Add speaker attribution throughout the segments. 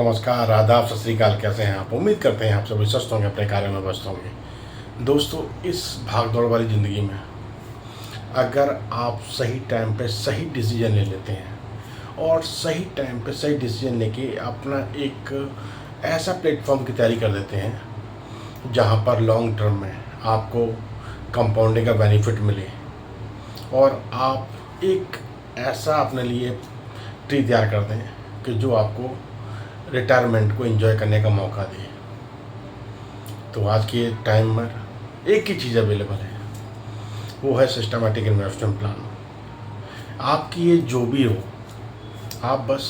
Speaker 1: नमस्कार, आदाब, सत श्री अकाल। कैसे हैं आप? उम्मीद करते हैं आप सभी स्वस्थ होंगे, अपने कार्य में व्यस्त होंगे। दोस्तों, इस भाग दौड़ वाली ज़िंदगी में अगर आप सही टाइम पे सही डिसीजन ले लेते हैं और सही टाइम पे सही डिसीजन लेके अपना एक ऐसा प्लेटफॉर्म की तैयारी कर देते हैं जहां पर लॉन्ग टर्म में आपको कंपाउंडिंग का बेनिफिट मिले और आप एक ऐसा अपने लिए ट्री तैयार कर दें कि जो आपको रिटायरमेंट को एंजॉय करने का मौका दे, तो आज के टाइम में एक ही चीज़ अवेलेबल है, वो है सिस्टमैटिक इन्वेस्टमेंट प्लान। आपकी ये जो भी हो, आप बस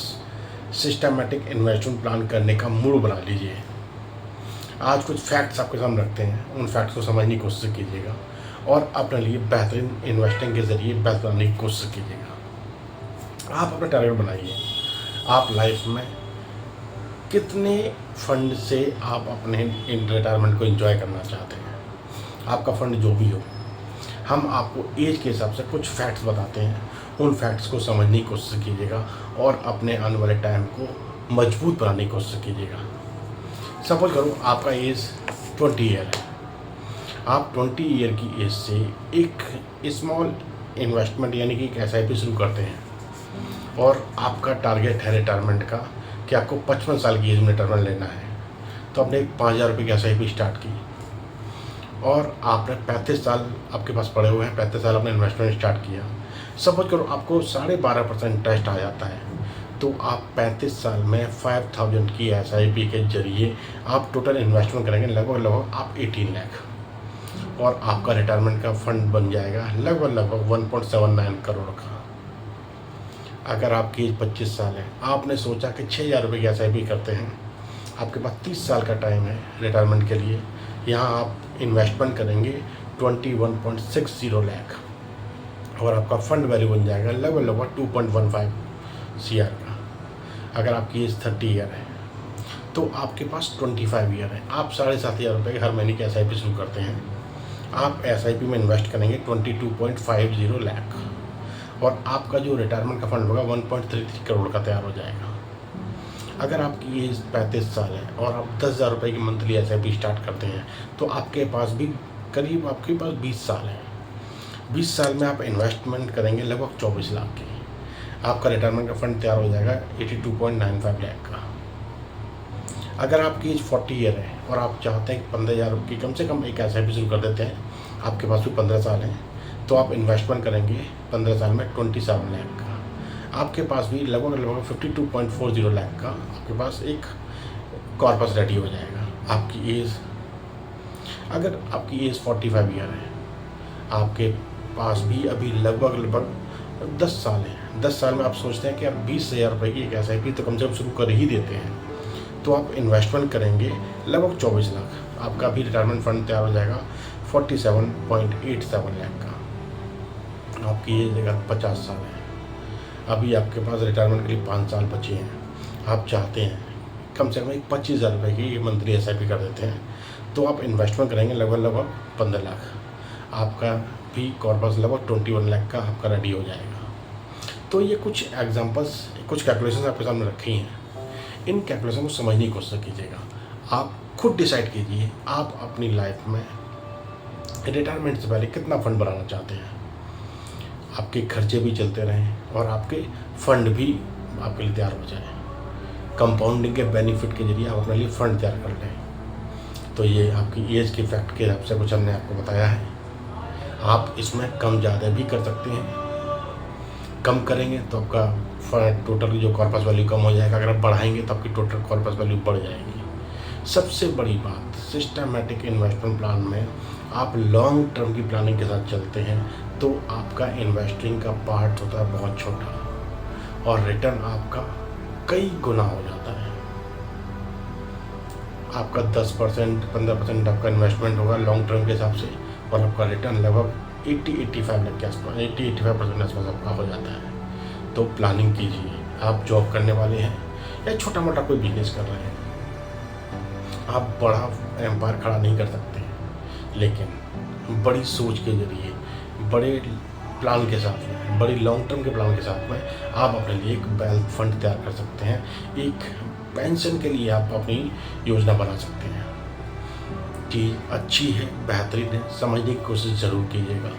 Speaker 1: सिस्टमैटिक इन्वेस्टमेंट प्लान करने का मूड बना लीजिए। आज कुछ फैक्ट्स आपके सामने रखते हैं, उन फैक्ट्स को समझने की कोशिश कीजिएगा और अपने लिए बेहतरीन इन्वेस्टिंग के ज़रिए बेहतर बनाने की कोशिश कीजिएगा। आप अपना टारगेट बनाइए, आप लाइफ में कितने फंड से आप अपने रिटायरमेंट को एंजॉय करना चाहते हैं। आपका फंड जो भी हो, हम आपको एज के हिसाब से कुछ फैक्ट्स बताते हैं, उन फैक्ट्स को समझने की कोशिश कीजिएगा और अपने आने वाले टाइम को मजबूत बनाने की कोशिश कीजिएगा। सपोज करो आपका एज 20 ईयर है, आप 20 ईयर की एज से एक स्मॉल इन्वेस्टमेंट यानी कि एक SIP शुरू करते हैं और आपका टारगेट है रिटायरमेंट का कि आपको 55 साल की एज में रिटायरमेंट लेना है। तो आपने एक 5,000 रुपये की SIP स्टार्ट की और आपने 35 साल आपके पास पड़े हुए हैं, 35 साल आपने इन्वेस्टमेंट स्टार्ट किया। सपोज करो आपको 12.5% इंटरेस्ट आ जाता है, तो आप 35 साल में 5,000 की SIP के जरिए आप टोटल इन्वेस्टमेंट करेंगे लगभग आप 18 लाख और आपका रिटायरमेंट का फंड बन जाएगा लगभग 1.79 करोड़ का। अगर आपकी एज 25 साल है, आपने सोचा कि 6,000 रुपये की SIP करते हैं, आपके पास 30 साल का टाइम है रिटायरमेंट के लिए। यहाँ आप इन्वेस्टमेंट करेंगे 21.60 लाख और आपका फंड वैल्यू बन जाएगा लगभग 2.15 CR का। अगर आपकी एज 30 ईयर है तो आपके पास 25 ईयर है, आप 7,500 रुपये के हर महीने की SIP शुरू करते हैं। आप SIP में इन्वेस्ट करेंगे 22.50 लाख और आपका जो रिटायरमेंट का फंड होगा 1.33 करोड़ का तैयार हो जाएगा। अगर आपकी एज 35 साल है और आप 10,000 रुपये की मंथली SIP स्टार्ट करते हैं, तो आपके पास भी करीब 20 साल है। 20 साल में आप इन्वेस्टमेंट करेंगे लगभग 24 लाख की, आपका रिटायरमेंट का फंड तैयार हो जाएगा 82.95 लाख का। अगर आपकी एज 40 ईयर है और आप चाहते हैं कि 15,000 रुपये की कम से कम एक SIP शुरू कर देते हैं, आपके पास भी 15 साल हैं, तो आप इन्वेस्टमेंट करेंगे 15 साल में 27 लाख का। आपके पास भी लगभग 52.40 लाख का आपके पास एक कॉर्पस रेडी हो जाएगा। अगर आपकी एज 45 ईयर है, आपके पास भी अभी लगभग 10 साल है। 10 साल में आप सोचते हैं कि आप 20,000 रुपये की एक SIP तो कम से कम शुरू कर ही देते हैं, तो आप इन्वेस्टमेंट करेंगे लगभग 24 लाख। आपका भी रिटायरमेंट फंड तैयार हो जाएगा 47.87 लाख का। आपकी एज अगर 50 साल है, अभी आपके पास रिटायरमेंट के लिए 5 साल बचे हैं, आप चाहते हैं कम से कम एक 25,000 रुपये की मंथली SIP कर देते हैं, तो आप इन्वेस्टमेंट करेंगे लगभग 15 लाख। आपका भी कॉर्पस लगभग 21 लाख का आपका रेडी हो जाएगा। तो ये कुछ एग्जांपल्स, कुछ कैलकुलेशंस आपके सामने रखी हैं। इन कैलकुलेशन को समझने की कोशिश कीजिएगा। आप खुद डिसाइड कीजिए आप अपनी लाइफ में रिटायरमेंट से पहले कितना फंड बनाना चाहते हैं। आपके खर्चे भी चलते रहें और आपके फंड भी आपके लिए तैयार हो जाए। कंपाउंडिंग के बेनिफिट के जरिए आप अपने लिए फंड तैयार कर लें। तो ये आपकी एज के फैक्ट के हिसाब से कुछ हमने आपको बताया है। आप इसमें कम ज़्यादा भी कर सकते हैं। कम करेंगे तो आपका टोटल जो कॉर्पस वैल्यू कम हो जाएगा, अगर आप बढ़ाएंगे तो आपकी टोटल कॉर्पस वैल्यू बढ़ जाएगी। सबसे बड़ी बात, सिस्टमैटिक इन्वेस्टमेंट प्लान में आप लॉन्ग टर्म की प्लानिंग के साथ चलते हैं तो आपका इन्वेस्टिंग का पार्ट होता है बहुत छोटा और रिटर्न आपका कई गुना हो जाता है। आपका 10% 15% आपका इन्वेस्टमेंट होगा लॉन्ग टर्म के हिसाब से और आपका रिटर्न लगभग 80-85 लाख के आसपास, 80-85% आसपास आपका हो जाता है। तो प्लानिंग कीजिए। आप जॉब करने वाले हैं या छोटा मोटा कोई बिजनेस कर रहे हैं, आप बड़ा एम्पायर खड़ा नहीं कर सकते, लेकिन बड़ी सोच के जरिए, बड़े प्लान के साथ में, बड़ी लॉन्ग टर्म के प्लान के साथ में आप अपने लिए एक वेल्थ फंड तैयार कर सकते हैं, एक पेंशन के लिए आप अपनी योजना बना सकते हैं। चीज़ अच्छी है, बेहतरीन है, समझने की कोशिश ज़रूर कीजिएगा।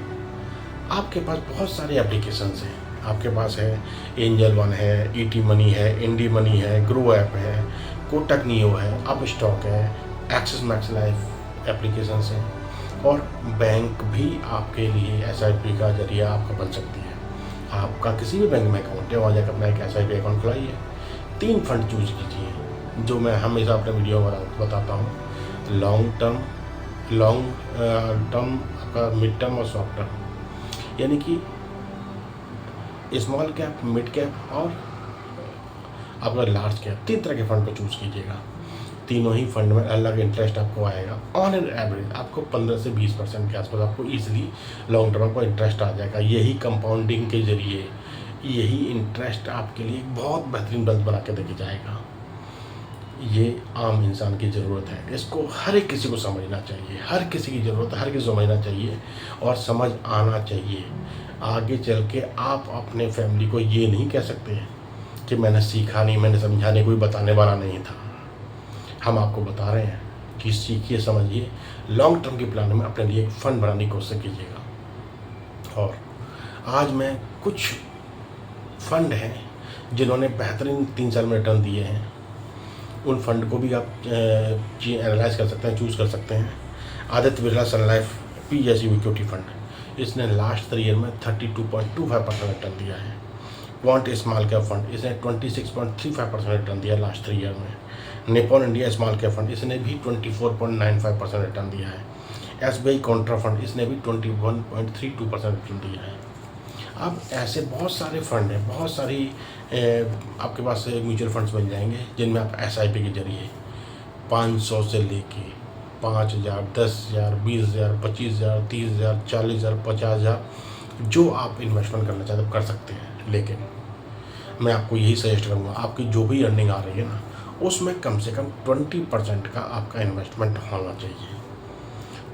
Speaker 1: आपके पास बहुत सारे एप्लीकेशंस हैं। आपके पास है एंजल वन है, ईटी मनी है, इंडी मनी है, ग्रो ऐप है, कोटक नियो है, अप स्टॉक है, एक्सिस मैक्स लाइफ एप्लीकेशंस हैं और बैंक भी आपके लिए एसआईपी का जरिया आपका बन सकती है। आपका किसी भी बैंक में अकाउंट है, वहाँ जाकर अपना एक एसआईपी अकाउंट खुलाइए। 3 फंड चूज कीजिए जो मैं हमेशा अपने वीडियो में बताता हूँ। लॉन्ग टर्म आपका मिड टर्म और शॉर्ट टर्म, यानी कि स्मॉल कैप, मिड कैप और आपका लार्ज कैप। 3 तरह के फंड को चूज़ कीजिएगा। तीनों ही फंड में अलग इंटरेस्ट आपको आएगा। ऑन एन एवरेज आपको 15 से 20% के आसपास आपको ईजिली लॉन्ग टर्म को इंटरेस्ट आ जाएगा। यही कंपाउंडिंग के जरिए यही इंटरेस्ट आपके लिए एक बहुत बेहतरीन वेल्थ बना के देके जाएगा। ये आम इंसान की ज़रूरत है, इसको हर एक किसी को समझना चाहिए। हर किसी की ज़रूरत है, हर किसी को समझना चाहिए और समझ आना चाहिए। आगे चल के आप अपने फैमिली को ये नहीं कह सकते कि मैंने सीखा नहीं, मैंने समझाने कोई बताने वाला नहीं था। हम आपको बता रहे हैं कि सीखिए, समझिए, लॉन्ग टर्म की प्लान में अपने लिए एक फ़ंड बनाने की कोशिश कीजिएगा। और आज मैं कुछ फ़ंड हैं जिन्होंने बेहतरीन 3 साल में रिटर्न दिए हैं, उन फंड को भी आप एनालाइज कर सकते हैं, चूज़ कर सकते हैं। आदित्य बिरला सन लाइफ PSU इक्विटी फंड, इसने लास्ट 3 ईयर में 32.25% रिटर्न दिया है। क्वांट स्मॉल कैप फंड, इसने 26.35% रिटर्न दिया लास्ट 3 ईयर में। Nippon India small cap fund, इसने भी 24.95% रिटर्न दिया है। SBI कॉन्ट्रा फंड, इसने भी 21.32% रिटर्न दिया है। अब ऐसे बहुत सारे फंड हैं, बहुत सारी आपके पास म्यूचुअल फंड्स मिल जाएंगे जिनमें आप SIP के जरिए 500 से लेके 5,000, 10,000, 20,000, 25,000, 30,000, 40,000, 50,000 जो आप इन्वेस्टमेंट करना चाहते हैं कर सकते हैं। लेकिन मैं आपको यही सजेस्ट करूँगा, आपकी जो भी अर्निंग आ रही है ना, उसमें कम से कम 20% का आपका इन्वेस्टमेंट होना चाहिए।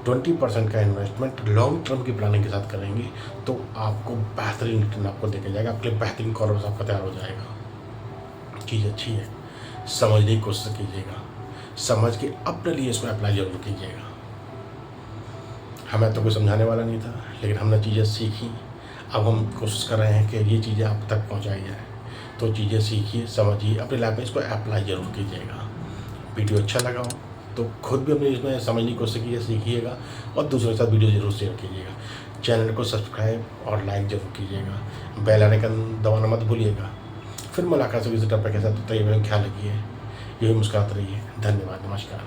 Speaker 1: 20% का इन्वेस्टमेंट लॉन्ग टर्म की प्लानिंग के साथ करेंगे तो आपको बेहतरीन रिटर्न आपको देके जाएगा। आपके लिए बेहतरीन कॉर्पस आपका तैयार हो जाएगा। चीज़ अच्छी है, समझने की कोशिश कीजिएगा, समझ के अपने लिए इसको अप्लाई जरूर कीजिएगा। हमें तो कोई समझाने वाला नहीं था, लेकिन हमने चीज़ें सीखी। अब हम कोशिश कर रहे हैं कि ये चीज़ें आप तक पहुँचाई जाए। तो चीज़ें सीखिए, समझिए, अपनी लाइफ में इसको अप्लाई जरूर कीजिएगा। वीडियो अच्छा लगा हो तो खुद भी अपने इसमें समझने की कोशिश कीजिए, सीखिएगा और दूसरों के साथ वीडियो जरूर शेयर कीजिएगा। चैनल को सब्सक्राइब और लाइक जरूर कीजिएगा। बेल आइकन दबाना मत भूलिएगा। फिर मुलाकात होगी किसी टॉपिक के साथ, तो ये ख्याल रखिए, ये मुस्कुराते रहिए। धन्यवाद, नमस्कार।